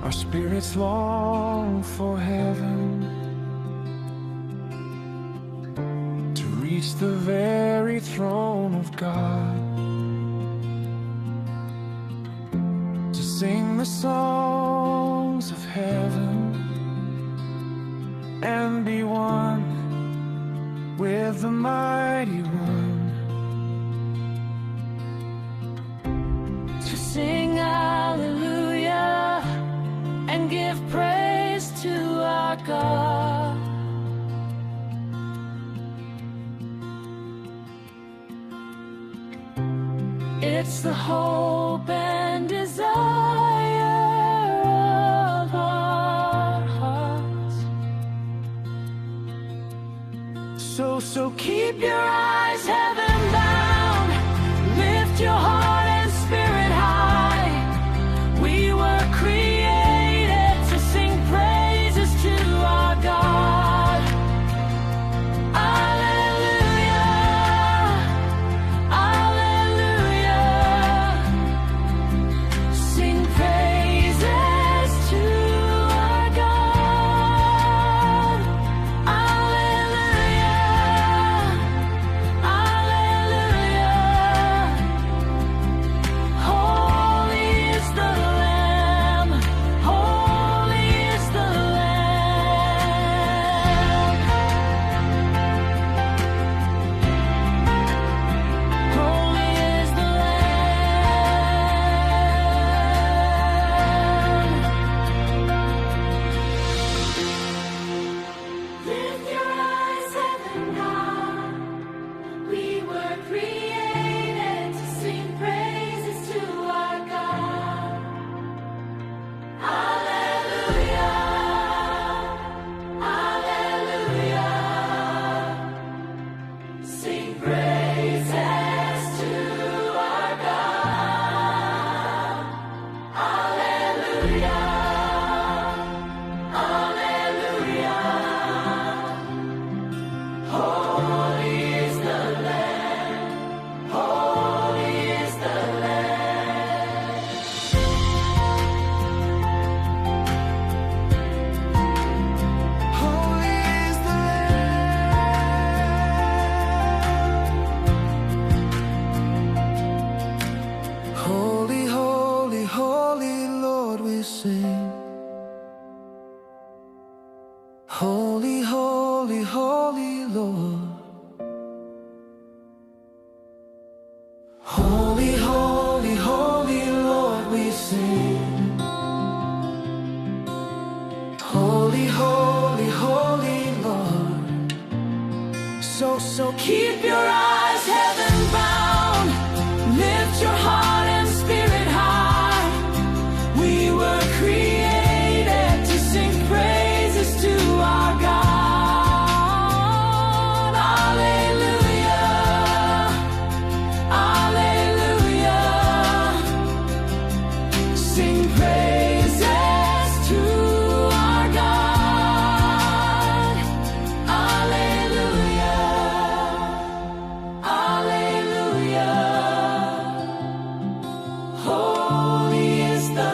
Our spirits long for heaven, to reach the very throne of God, to sing the songs of heaven and be one with the mighty one, to sing hallelujah and give praise to our God. It's the hope and desire of our hearts. So keep your eyes heaven bound, lift your heart and spirit high. We were created to sing praises to our God. Alleluia, alleluia. Sing praises to our God. Alleluia, alleluia. Holy is the Lamb, holy is the Lamb. Holy is the Lamb. Lift your eyes heaven high. We were created to sing praises to our God. Alleluia, alleluia. Sing praises to our God. Alleluia, alleluia. Holy is the Lamb, holy is the Lamb. holy is the Lamb. Holy, holy, holy, Lord, we sing. Holy, holy, holy, Lord. Holy, holy, holy, Lord, we sing. Holy, holy, holy, Lord. So keep your eyes heaven bound, lift your heart and spirit high. We were created to sing praises to our God. Alleluia, alleluia. Sing praises to our God. Alleluia, alleluia. Holy is the